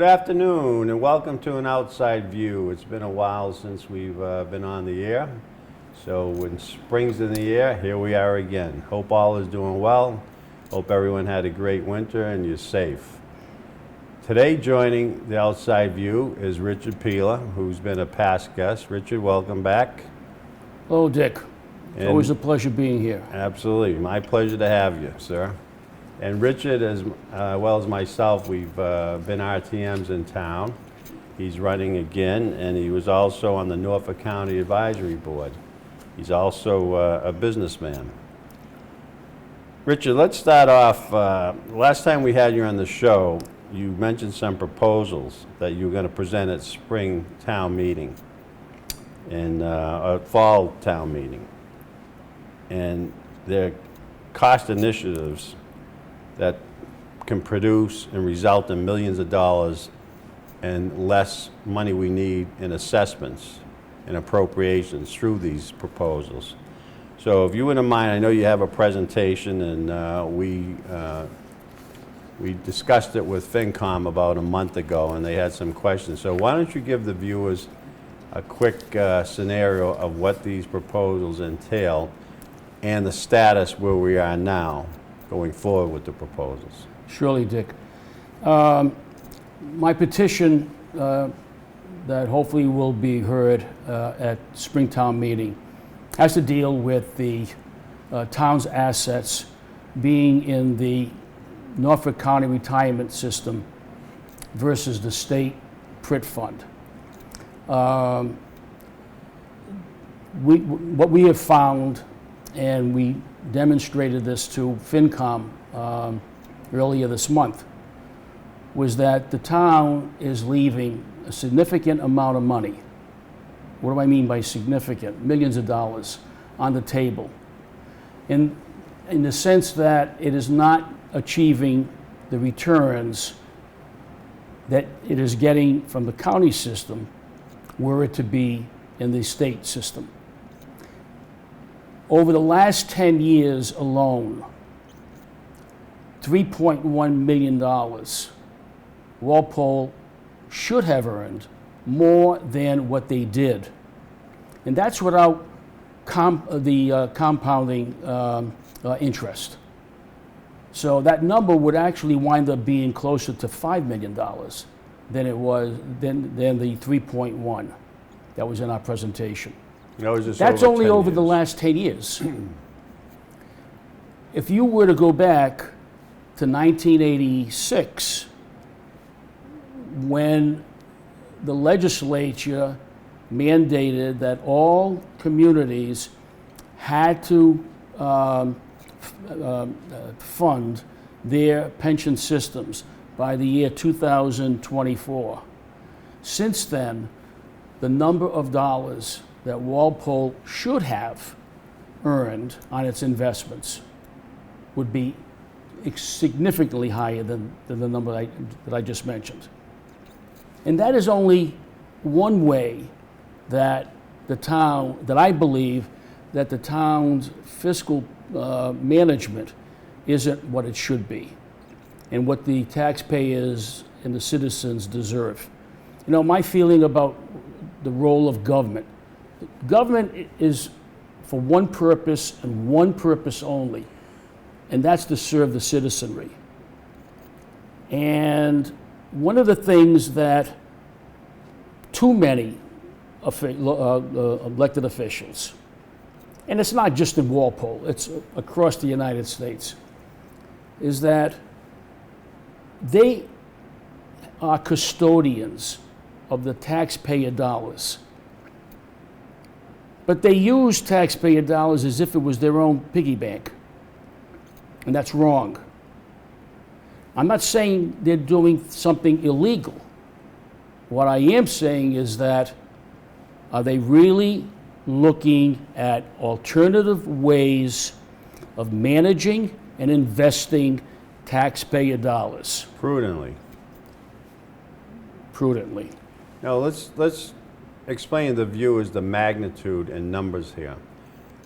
afternoon and welcome to An Outside View. It's been a while since we've been on the air. So when spring's in the air, here we are again. Hope all is doing well. Hope everyone had a great winter and you're safe. Today joining the Outside View is Richard Pila, who's been a past guest. Richard, welcome back. Hello, Dick. It's And always a pleasure being here. absolutely, my pleasure to have you, sir. And Richard, as well as myself, we've been RTMs in town. He's running again, and he was also on the Norfolk County Advisory Board. He's also a businessman. Richard, let's start off. Last time we had you on the show, you mentioned some proposals that you were going to present at spring town meeting and a fall town meeting. And they're cost initiatives that can produce and result in millions of dollars and less money we need in assessments and appropriations through these proposals. So if you wouldn't mind, I know you have a presentation, and we discussed it with FinCom about a month ago, and they had some questions. So why don't you give the viewers a quick scenario of what these proposals entail and the status where we are now going forward with the proposals. Surely, Dick. My petition that hopefully will be heard at Springtown meeting has to deal with the town's assets being in the Norfolk County Retirement System versus the state PRIT fund. What we have found, and we demonstrated this to FinCom earlier this month, was that the town is leaving a significant amount of money. What do I mean by significant? Millions of dollars on the table. In the sense that it is not achieving the returns that it is getting from the county system were it to be in the state system. Over the last 10 years alone, $3.1 million, Walpole should have earned more than what they did. And that's without the compounding interest. So that number would actually wind up being closer to $5 million than it was than the 3.1 that was in our presentation. That's only over the last 10 years. If you were to go back to 1986, when the legislature mandated that all communities had to fund their pension systems by the year 2024. Since then, the number of dollars that Walpole should have earned on its investments would be significantly higher than the number that I just mentioned. And that is only one way that the town, that I believe that the town's fiscal management isn't what it should be and what the taxpayers and the citizens deserve. You know, my feeling about the role of government. Government is for one purpose and one purpose only, and that's to serve the citizenry. And one of the things that too many elected officials, and it's not just in Walpole, it's across the United States, is that they are custodians of the taxpayer dollars. But they use taxpayer dollars as if it was their own piggy bank. And that's wrong. I'm not saying they're doing something illegal. What I am saying is that, are they really looking at alternative ways of managing and investing taxpayer dollars? Prudently. Prudently. Now let's explain to the viewers the magnitude and numbers here.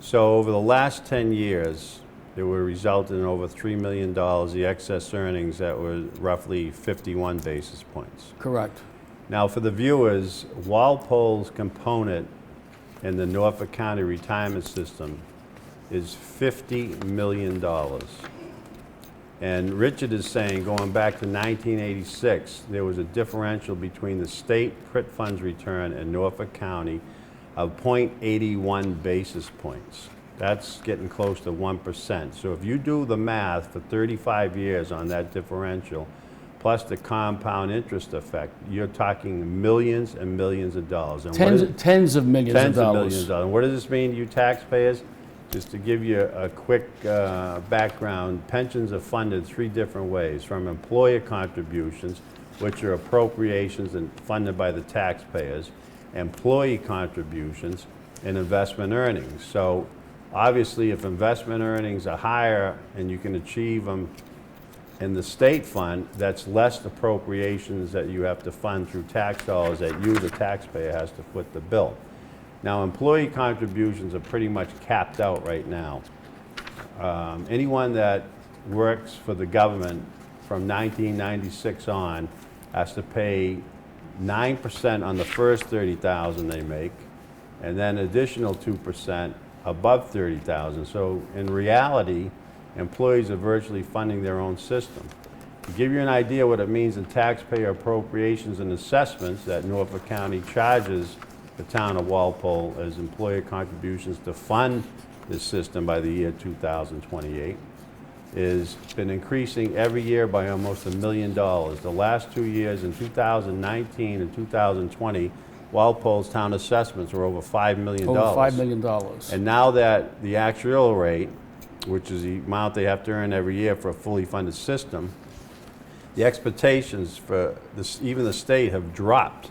So over the last 10 years, it would result in over $3 million, the excess earnings that were roughly 51 basis points. Correct. Now, for the viewers, Walpole's component in the Norfolk County retirement system is $50 million. And Richard is saying, going back to 1986, there was a differential between the state PRIT funds return and Norfolk County of 0.81 basis points. That's getting close to 1%. So if you do the math for 35 years on that differential, plus the compound interest effect, you're talking millions and millions of dollars. And Tens of millions of dollars. Tens of millions of dollars. And what does this mean to you taxpayers? Just to give you a quick background, pensions are funded 3 different ways: from employer contributions, which are appropriations and funded by the taxpayers, employee contributions, and investment earnings. So obviously, if investment earnings are higher and you can achieve them in the state fund, that's less appropriations that you have to fund through tax dollars that you, the taxpayer, has to foot the bill. Now, employee contributions are pretty much capped out right now. Anyone that works for the government from 1996 on has to pay 9% on the first $30,000 they make, and then additional 2% above $30,000. So in reality, employees are virtually funding their own system. To give you an idea what it means in taxpayer appropriations and assessments that Norfolk County charges the town of Walpole as employer contributions to fund this system by the year 2028 is been increasing every year by almost $1 million. The last 2 years, in 2019 and 2020, Walpole's town assessments were over $5 million. Over $5 million. And now that the actuarial rate, which is the amount they have to earn every year for a fully funded system, the expectations for this, even the state, have dropped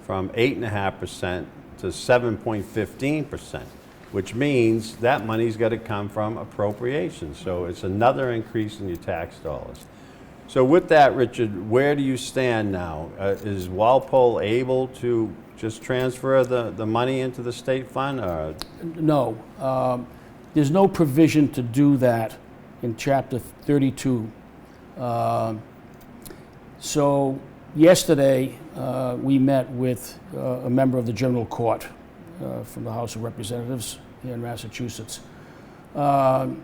from 8.5% to 7.15%, which means that money's got to come from appropriations. So it's another increase in your tax dollars. So with that, Richard, where do you stand now? Is Walpole able to just transfer the money into the state fund? Or? No. There's no provision to do that in Chapter 32. So yesterday, we met with a member of the General Court from the House of Representatives here in Massachusetts, who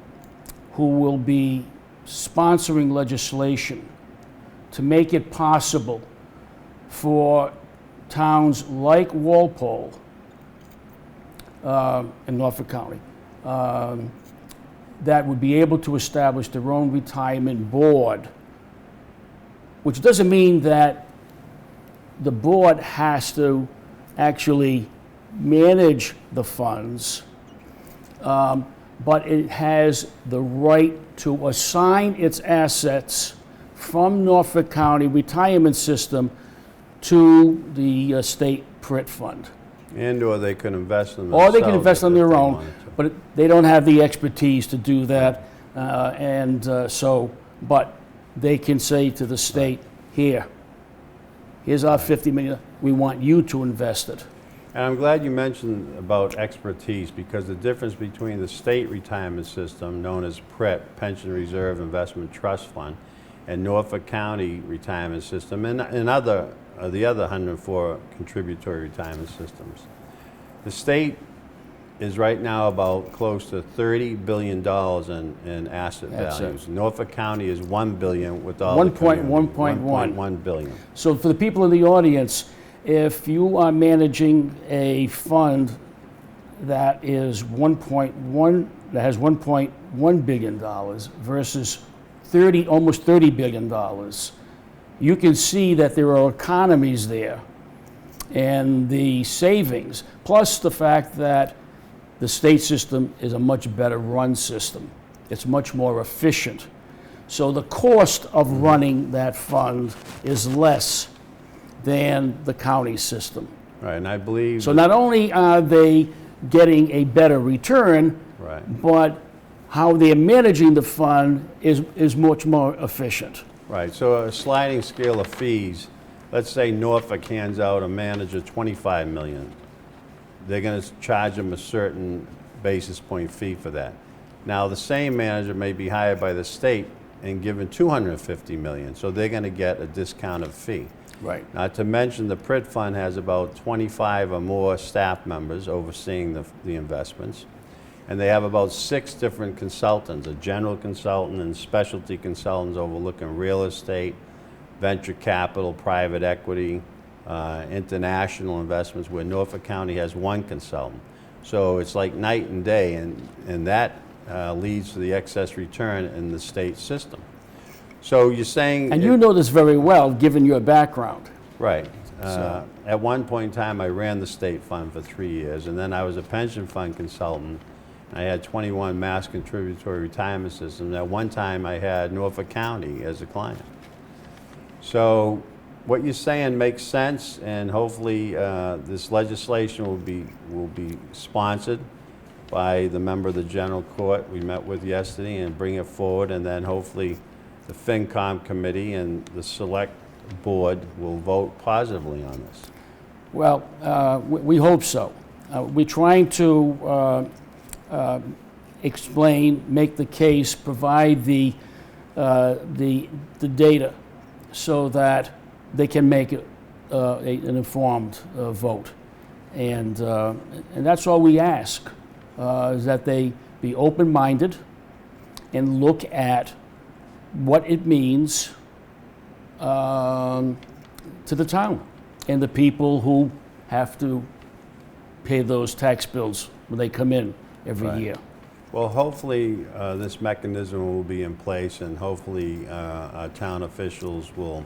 will be sponsoring legislation to make it possible for towns like Walpole in Norfolk County that would be able to establish their own retirement board, which doesn't mean that the board has to actually manage the funds, but it has the right to assign its assets from Norfolk County retirement system to the state PRIT fund. And or they can invest in Or themselves. they can invest on if their they own, wanted to. but they don't have the expertise to do that. But they can say to the state, here's our 50 million, we want you to invest it. And I'm glad you mentioned about expertise, because the difference between the state retirement system, known as PRIT, Pension Reserve Investment Trust Fund, and Norfolk County retirement system, and the other 104 contributory retirement systems. The state is right now about close to $30 billion in asset That's values. it. Norfolk County is $1 billion with all 1.1 billion. So for the people in the audience, if you are managing a fund that is that has $1.1 billion versus almost $30 billion, you can see that there are economies there, and the savings, plus the fact that the state system is a much better run system. It's much more efficient. So the cost of running that fund is less than the county system. Right, and I believe... So not only are they getting a better return, Right. but how they're managing the fund is much more efficient. Right, so a sliding scale of fees, let's say Norfolk hands out a manager $25 million. They're going to charge them a certain basis point fee for that. Now, the same manager may be hired by the state and given $250 million, so they're going to get a discounted fee. Right. Not to mention, the Pritt Fund has about 25 or more staff members overseeing the investments. And they have about 6 different consultants, a general consultant and specialty consultants overlooking real estate, venture capital, private equity, international investments, where Norfolk County has 1 consultant. So it's like night and day, and that leads to the excess return in the state system. So you're saying... And you know this very well, given your background. Right. So- At one point in time, I ran the state fund for 3 years, and then I was a pension fund consultant. I had 21 mass contributory retirement systems. At one time, I had Norfolk County as a client. So what you're saying makes sense, and hopefully this legislation will be sponsored by the member of the General Court we met with yesterday, and bring it forward, and then hopefully the FinCom committee and the select board will vote positively on this. Well, we hope so. We're trying to explain, make the case, provide the data so that they can make an informed vote. And that's all we ask, is that they be open-minded and look at what it means to the town and the people who have to pay those tax bills when they come in every Right. year. Well, hopefully this mechanism will be in place, and hopefully our town officials will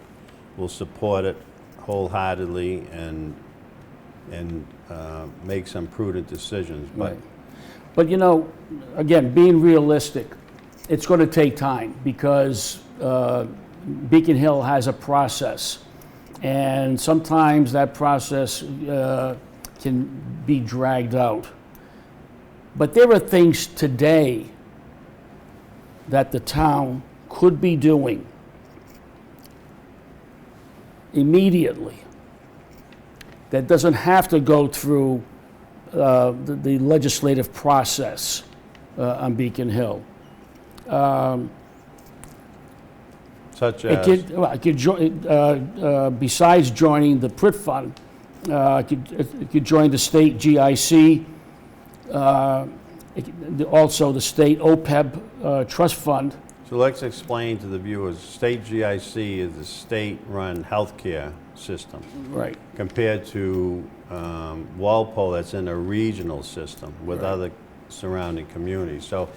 support it wholeheartedly and make some prudent decisions. Right. But you know, again, being realistic, it's going to take time, because Beacon Hill has a process, and sometimes that process can be dragged out. But there are things today that the town could be doing immediately that doesn't have to go through the legislative process on Beacon Hill. Such It as, could besides joining the Pritt Fund, it could join the state GIC, also the state OPEB trust fund. so let's explain to the viewers, state GIC is the state-run healthcare system, Right. compared to Walpole, that's in a regional system with Right. other surrounding communities. So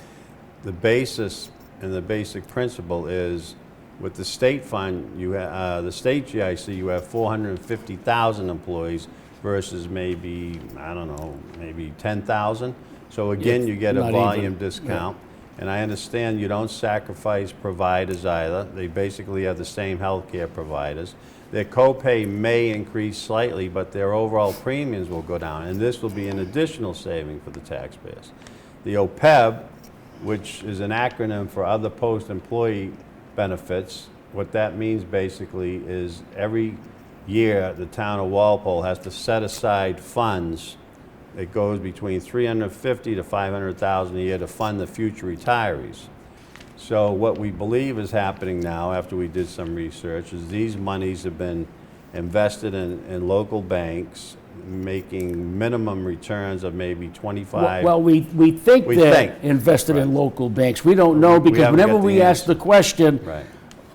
the basis and the basic principle is, with the state fund, the state GIC, you have 450,000 employees versus maybe, I don't know, maybe 10,000. So again, Yeah, you get a not volume even. discount. And I understand you don't sacrifice providers either. They basically have the same healthcare providers. Their copay may increase slightly, but their overall premiums will go down, and this will be an additional saving for the taxpayers. The OPEB, which is an acronym for Other Post-Employee Benefits, what that means basically is every year the town of Walpole has to set aside funds. It goes between $350,000 to $500,000 a year to fund the future retirees. So what we believe is happening now, after we did some research, is these monies have been invested in local banks, making minimum returns of maybe 25. Well, we think We they're think. invested in Right. local banks. We don't know, We because haven't whenever got the we ask answer. the question, Right,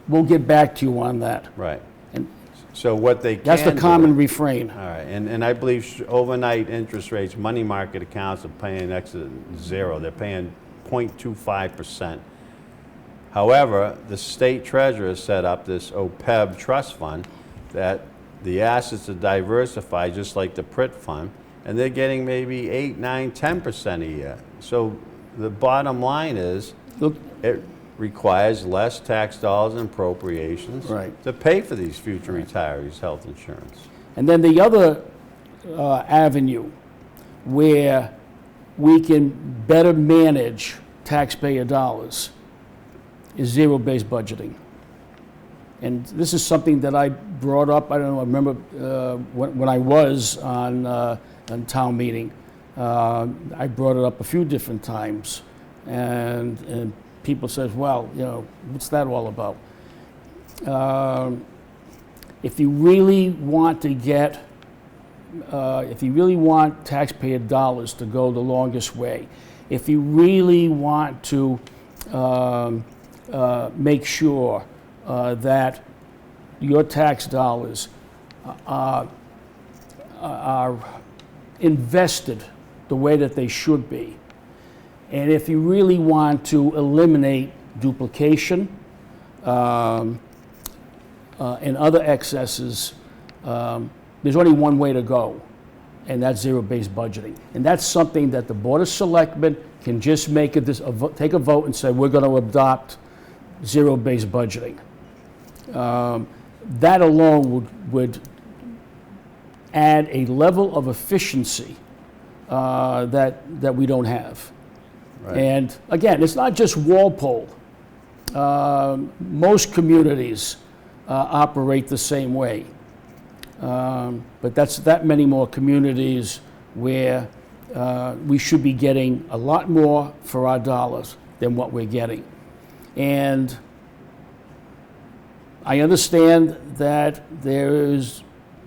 we'll get back to you on that. right. And So what they can that's the do- common refrain. All right, and I believe overnight interest rates, money market accounts are paying next to zero. They're paying 0.25%. However, the state treasurer set up this OPEB trust fund that the assets are diversified, just like the Pritt Fund, and they're getting maybe 8, 9, 10% a year. So the bottom line is, Look, it requires less tax dollars and appropriations Right. to pay for these future retirees' health insurance. and then the other avenue where we can better manage taxpayer dollars is zero-based budgeting. And this is something that I brought up, I don't know, I remember when I was on town meeting. I brought it up a few different times. And people says, well, you know, what's that all about? If you really want to get, if you really want taxpayer dollars to go the longest way, if you really want to make sure that your tax dollars are invested the way that they should be, and if you really want to eliminate duplication and other excesses, there's only one way to go, and that's zero-based budgeting. And that's something that the Board of Selectmen can just make take a vote and say, we're going to adopt zero-based budgeting. That alone would add a level of efficiency that we don't have. Right. And again, it's not just Walpole. Most communities operate the same way. But that's that many more communities where we should be getting a lot more for our dollars than what we're getting. And I understand that there is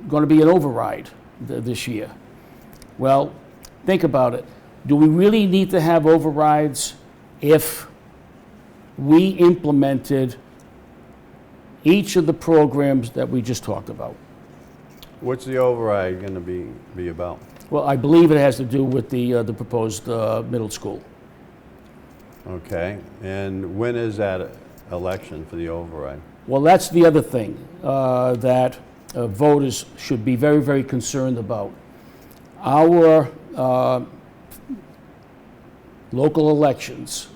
going to be an override this year. Well, think about it. Do we really need to have overrides if we implemented each of the programs that we just talked about? What's the override going to be about? Well, I believe it has to do with the proposed middle school. Okay, and when is that election for the override? Well, that's the other thing that voters should be very, very concerned about. Our local elections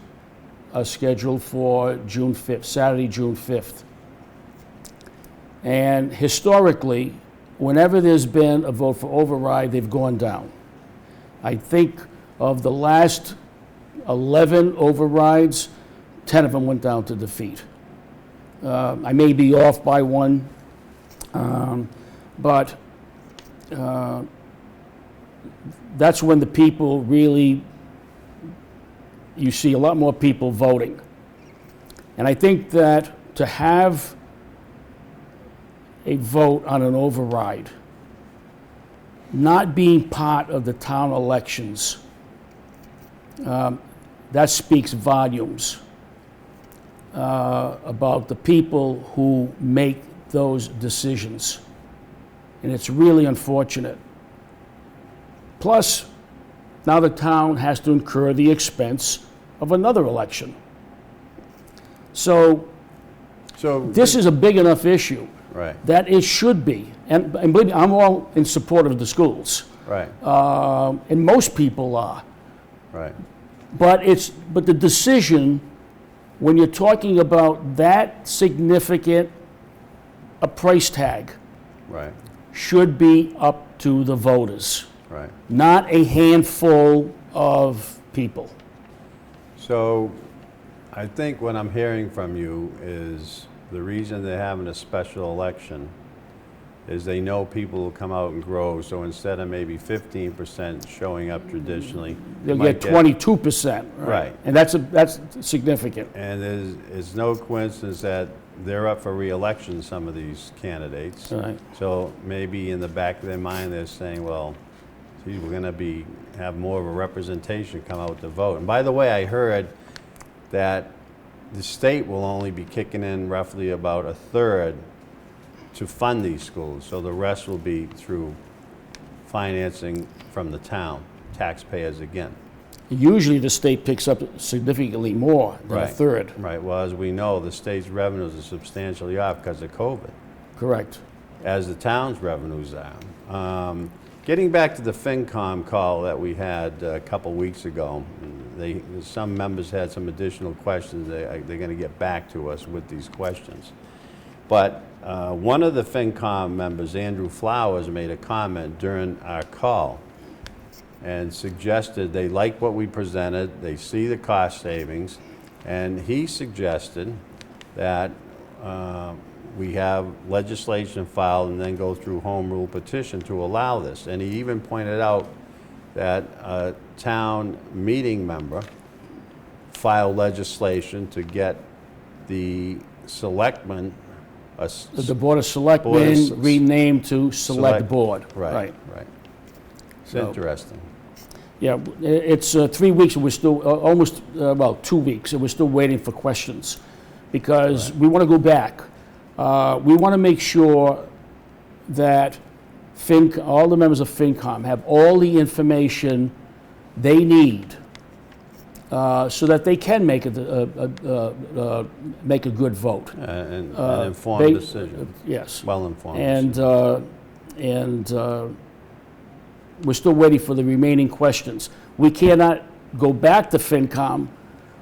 are scheduled for June 5th, Saturday, June 5th. And historically, whenever there's been a vote for override, they've gone down. I think of the last 11 overrides, 10 of them went down to defeat. I may be off by one, but that's when the people really, you see a lot more people voting. And I think that to have a vote on an override not being part of the town elections, that speaks volumes about the people who make those decisions. And it's really unfortunate. Plus, now the town has to incur the expense of another election. So this is a big enough issue Right, that it should be. And believe me, I'm all in support of the schools. right, And most people are. right. But the decision, when you're talking about that significant a price tag, Right, should be up to the voters, right. not a handful of people. So I think what I'm hearing from you is the reason they're having a special election is they know people will come out and grow. So instead of maybe 15% showing up traditionally, They'll you might get 22%. Right. And that's significant. And it's no coincidence that they're up for re-election, some of these candidates. Right. So maybe in the back of their mind, they're saying, well, gee, we're going to have more of a representation come out to vote. And by the way, I heard that the state will only be kicking in roughly about a third to fund these schools. So the rest will be through financing from the town, taxpayers again. Usually the state picks up significantly more than a Right. third. Right, well, as we know, the state's revenues are substantially off because of COVID, Correct. as the town's revenues are. Getting back to the FinCom call that we had a couple weeks ago, some members had some additional questions. They're going to get back to us with these questions. But one of the FinCom members, Andrew Flowers, made a comment during our call and suggested they like what we presented, they see the cost savings, and he suggested that we have legislation filed and then go through home rule petition to allow this. And he even pointed out that a town meeting member file legislation to get the selectmen, The Board of Selectmen renamed to Select Board. Right. It's So- interesting. Yeah, it's 3 weeks, and we're still, almost, well, 2 weeks, and we're still waiting for questions, because we want to go back. We want to make sure that all the members of FinCom have all the information they need, so that they can make make a good vote. An informed They- decision, Yes. well-informed decision. And we're still waiting for the remaining questions. We cannot go back to FinCom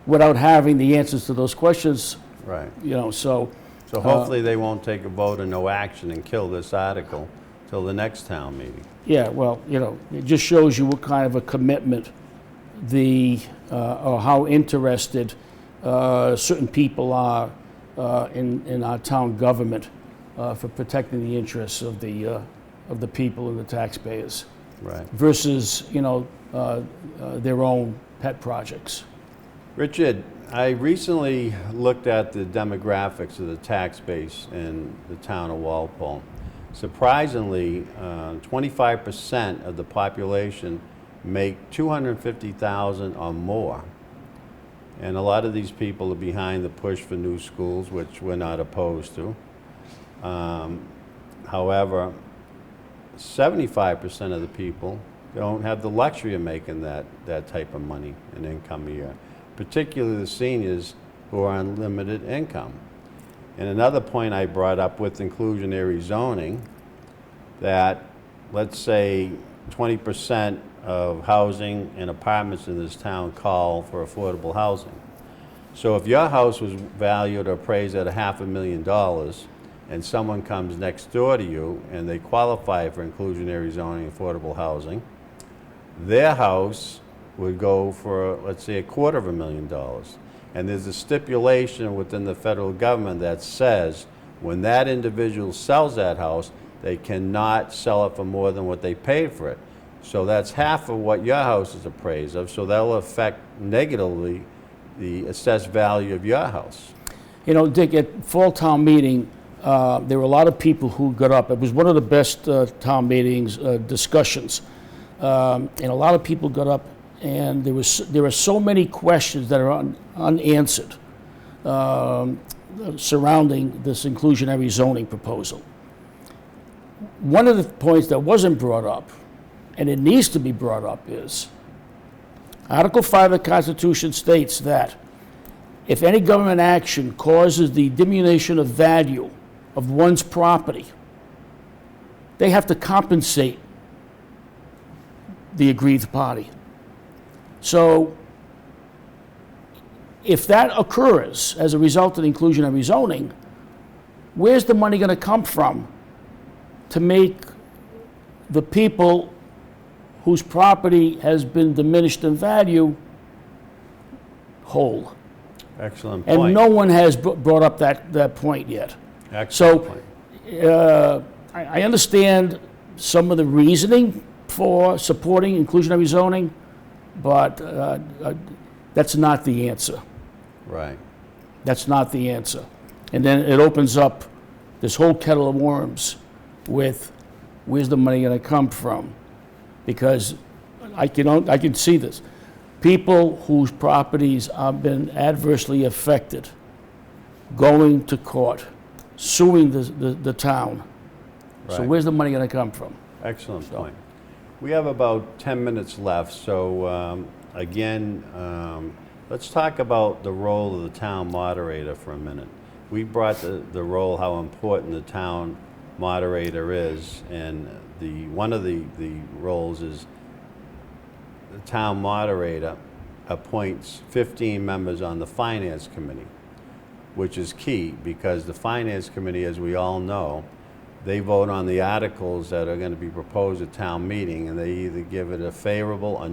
without having the answers to those questions, Right. so. So hopefully they won't take a vote and no action and kill this article till the next town meeting. Yeah, well, it just shows you what kind of a commitment or how interested certain people are in our town government for protecting the interests of the people and the taxpayers Right. versus, their own pet projects. Richard, I recently looked at the demographics of the tax base in the town of Walpole. Surprisingly, 25% of the population make $250,000 or more. And a lot of these people are behind the push for new schools, which we're not opposed to. However, 75% of the people don't have the luxury of making that type of money and income a year, particularly the seniors who are on limited income. And another point I brought up with inclusionary zoning, that let's say 20% of housing and apartments in this town call for affordable housing. So if your house was valued or appraised at $500,000 and someone comes next door to you and they qualify for inclusionary zoning, affordable housing, their house would go for, let's say, $250,000. And there's a stipulation within the federal government that says when that individual sells that house, they cannot sell it for more than what they paid for it. So that's half of what your house is appraised of, so that'll affect negatively the assessed value of your house. Dick, at Fall Town Meeting, there were a lot of people who got up. It was one of the best town meetings discussions. And a lot of people got up, and there are so many questions that are unanswered surrounding this inclusionary zoning proposal. One of the points that wasn't brought up, and it needs to be brought up, is Article 5 of the Constitution states that if any government action causes the diminution of value of one's property, they have to compensate the aggrieved party. So if that occurs as a result of the inclusionary zoning, where's the money going to come from to make the people whose property has been diminished in value whole? Excellent And point. no one has brought up that point yet. Excellent So point. I understand some of the reasoning for supporting inclusionary zoning, but that's not the answer. Right. That's not the answer. And then it opens up this whole kettle of worms with where's the money going to come from? Because I can see this. People whose properties have been adversely affected going to court, suing the town. So Right. where's the money going to come from? Excellent point. We have about 10 minutes left, so again, let's talk about the role of the town moderator for a minute. We brought the role, how important the town moderator is, and one of the roles is the town moderator appoints 15 members on the finance committee, which is key because the finance committee, as we all know, they vote on the articles that are going to be proposed at town meeting, and they either give it a favorable or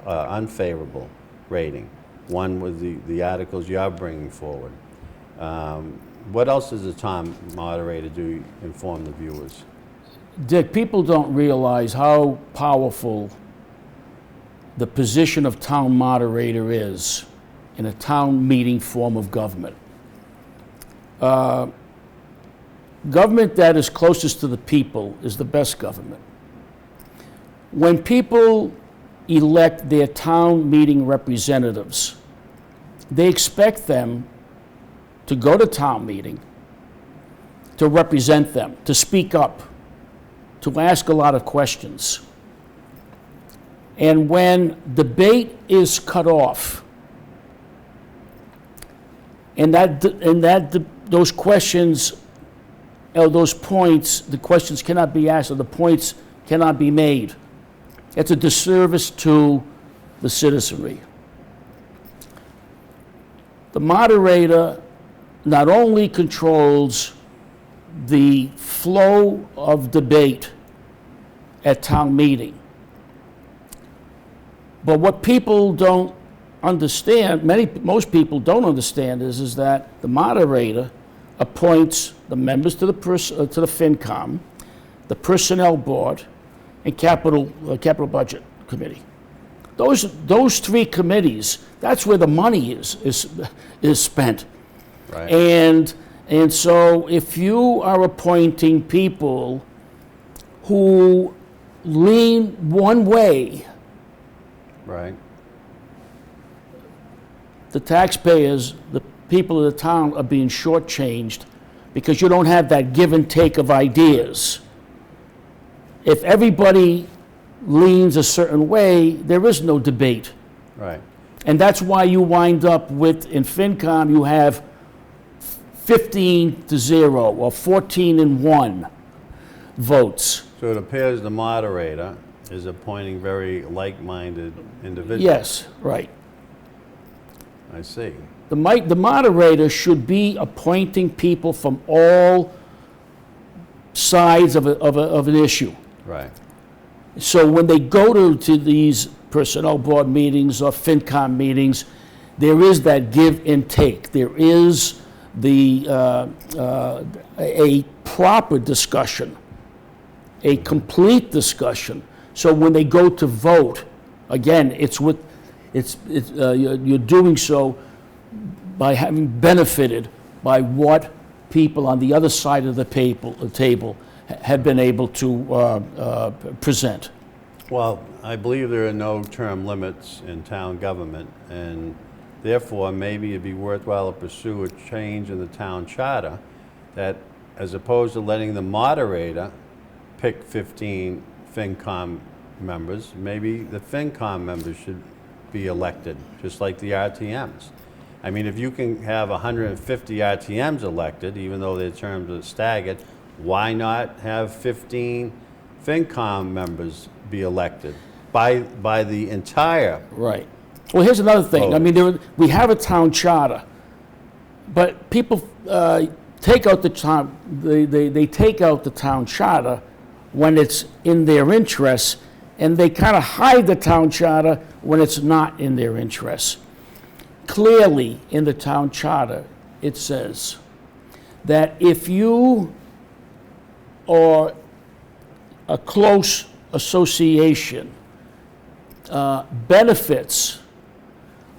unfavorable rating. One with the articles you're bringing forward. What else does the town moderator do to inform the viewers? Dick, people don't realize how powerful the position of town moderator is in a town meeting form of government. Government that is closest to the people is the best government. When people elect their town meeting representatives, they expect them to go to town meeting, to represent them, to speak up, to ask a lot of questions. And when debate is cut off, and those questions, those points, the questions cannot be asked, or the points cannot be made, it's a disservice to the citizenry. The moderator not only controls the flow of debate at town meeting, but what people don't understand, most people don't understand is that the moderator appoints the members to the FinCom, the Personnel Board, and Capital Budget Committee. Those three committees, that's where the money is spent. Right. And so if you are appointing people who lean one way, Right. the taxpayers, the people of the town are being shortchanged because you don't have that give and take of ideas. If everybody leans a certain way, there is no debate. Right. And that's why you wind up with, in FinCom, you have 15-0 or 14-1 votes. So it appears the moderator is appointing very like-minded individuals. Yes, right. I see. The moderator should be appointing people from all sides of an issue. Right. So when they go to these personnel board meetings or FinCom meetings, there is that give and take. There is a proper discussion, a complete discussion. So when they go to vote, again, you're doing so by having benefited by what people on the other side of the table have been able to present. Well, I believe there are no term limits in town government, and therefore maybe it'd be worthwhile to pursue a change in the town charter that, as opposed to letting the moderator pick 15 FinCom members, maybe the FinCom members should be elected, just like the RTMs. I mean, if you can have 150 RTMs elected, even though their terms are staggered, why not have 15 FinCom members be elected by the entire? Right. Well, here's another thing. I mean, we have a town charter, but people take out the town. They take out the town charter when it's in their interests, and they kind of hide the town charter when it's not in their interests. Clearly, in the town charter, it says that if you are a close association benefits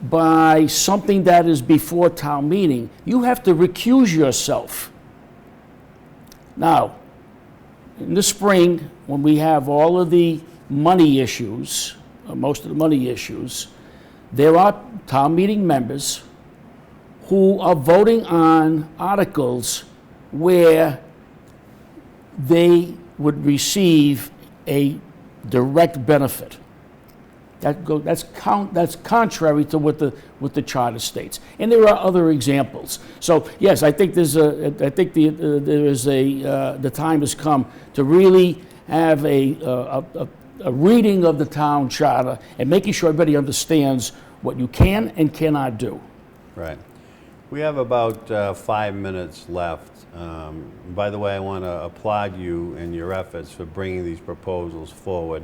by something that is before town meeting, you have to recuse yourself. Now, in the spring, when we have all of the money issues, most of the money issues, there are town meeting members who are voting on articles where they would receive a direct benefit. That's contrary to what the charter states, and there are other examples. So yes, I think the time has come to really have a reading of the town charter and making sure everybody understands what you can and cannot do. Right. We have about 5 minutes left. By the way, I want to applaud you and your efforts for bringing these proposals forward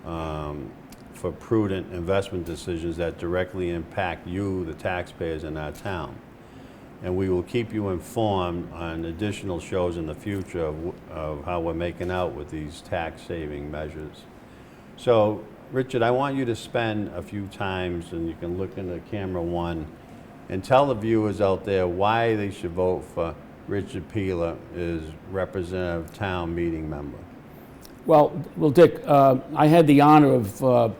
for prudent investment decisions that directly impact you, the taxpayers in our town. And we will keep you informed on additional shows in the future of how we're making out with these tax-saving measures. So Richard, I want you to spend a few times, and you can look into camera one, and tell the viewers out there why they should vote for Richard Peeler as representative town meeting member. Well, Dick, I had the honor of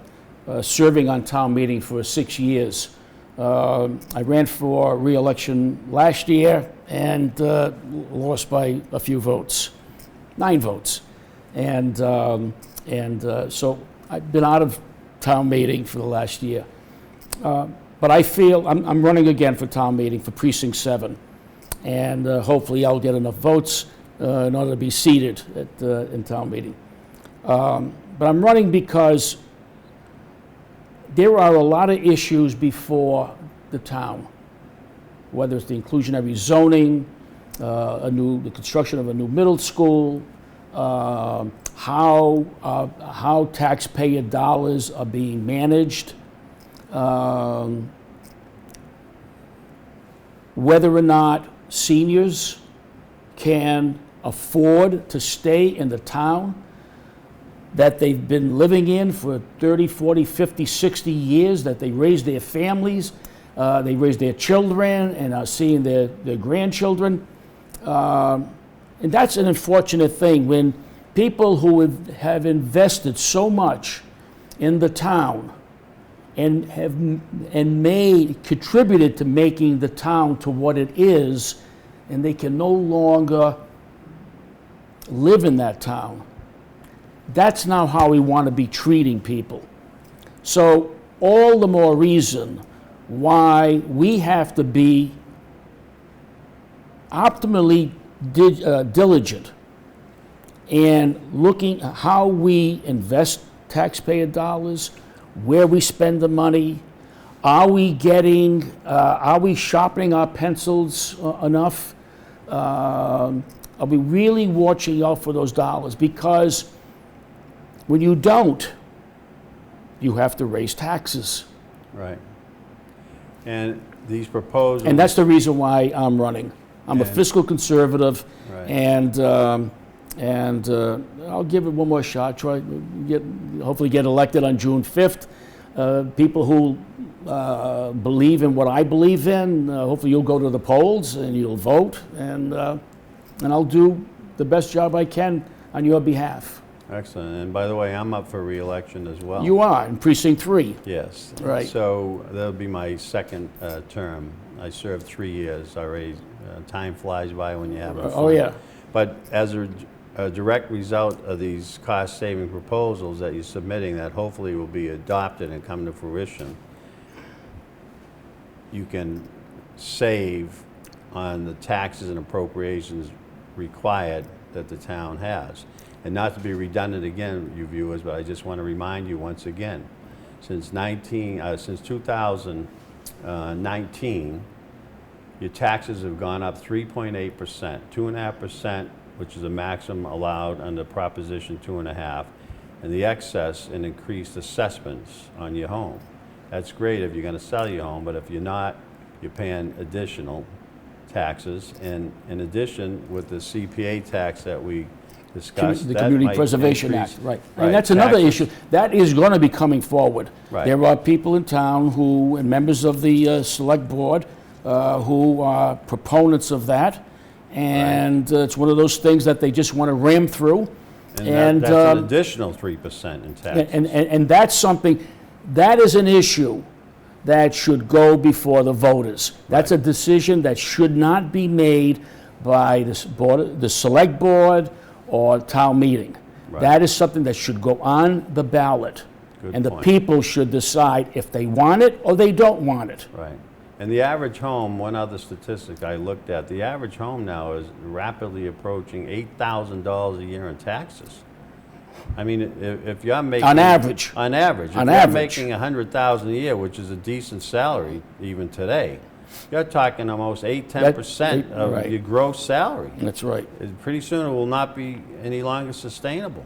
serving on town meeting for 6 years. I ran for re-election last year and lost by a few votes, 9 votes. And so I've been out of town meeting for the last year. But I feel I'm running again for town meeting for Precinct 7. And hopefully I'll get enough votes in order to be seated in town meeting. But I'm running because there are a lot of issues before the town, whether it's the inclusionary zoning, the construction of a new middle school, how taxpayer dollars are being managed, whether or not seniors can afford to stay in the town that they've been living in for 30, 40, 50, 60 years, that they raised their families, they raised their children and are seeing their grandchildren. And that's an unfortunate thing when people who have invested so much in the town and have contributed to making the town to what it is, and they can no longer live in that town. That's not how we want to be treating people. So all the more reason why we have to be optimally diligent and looking at how we invest taxpayer dollars, where we spend the money, are we sharpening our pencils enough? Are we really watching out for those dollars? Because when you don't, you have to raise taxes. Right. And these proposals... And that's the reason why I'm running. I'm a fiscal conservative, Right. and I'll give it one more shot. Hopefully get elected on June 5th. People who believe in what I believe in, hopefully you'll go to the polls and you'll vote, and I'll do the best job I can on your behalf. Excellent. And by the way, I'm up for re-election as well. You are in Precinct 3. Yes. Right. So that'll be my second term. I served 3 years already. Time flies by when you're having fun. Oh, yeah. But as a direct result of these cost-saving proposals that you're submitting that hopefully will be adopted and come to fruition, you can save on the taxes and appropriations required that the town has. And not to be redundant again, you viewers, but I just want to remind you once again, since 2019, your taxes have gone up 3.8%, 2.5%, which is the maximum allowed under Proposition 2.5, and the excess and increased assessments on your home. That's great if you're going to sell your home, but if you're not, you're paying additional taxes. And in addition, with the CPA tax that we discussed, The that Community might Preservation increase- Act, right. Right, And that's another taxes. issue. That is going to be coming forward. Right. There are people in town who, and members of the Select Board, who are proponents of that. And it's one of those things that they just want to ram through. And that's an additional 3% in taxes. And that's something, that is an issue that should go before the voters. That's a decision that should not be made by the Select Board or town meeting. Right. That is something that should go on the ballot. Good And the point. people should decide if they want it or they don't want it. Right. And the average home, one other statistic I looked at, the average home now is rapidly approaching $8,000 a year in taxes. I mean, if you're making... On average. On average. On if you're average. making $100,000 a year, which is a decent salary even today, you're talking almost 10% of right. your gross salary. That's right. Pretty soon it will not be any longer sustainable.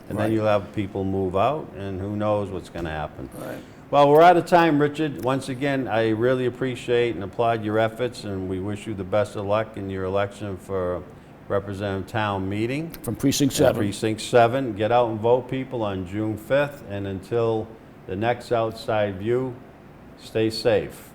And Right. then you'll have people move out, and who knows what's going to happen. Right. Well, we're out of time, Richard. Once again, I really appreciate and applaud your efforts, and we wish you the best of luck in your election for Representative Town Meeting. from Precinct at 7. Precinct 7. Get out and vote, people, on June 5th, and until the next outside view, stay safe.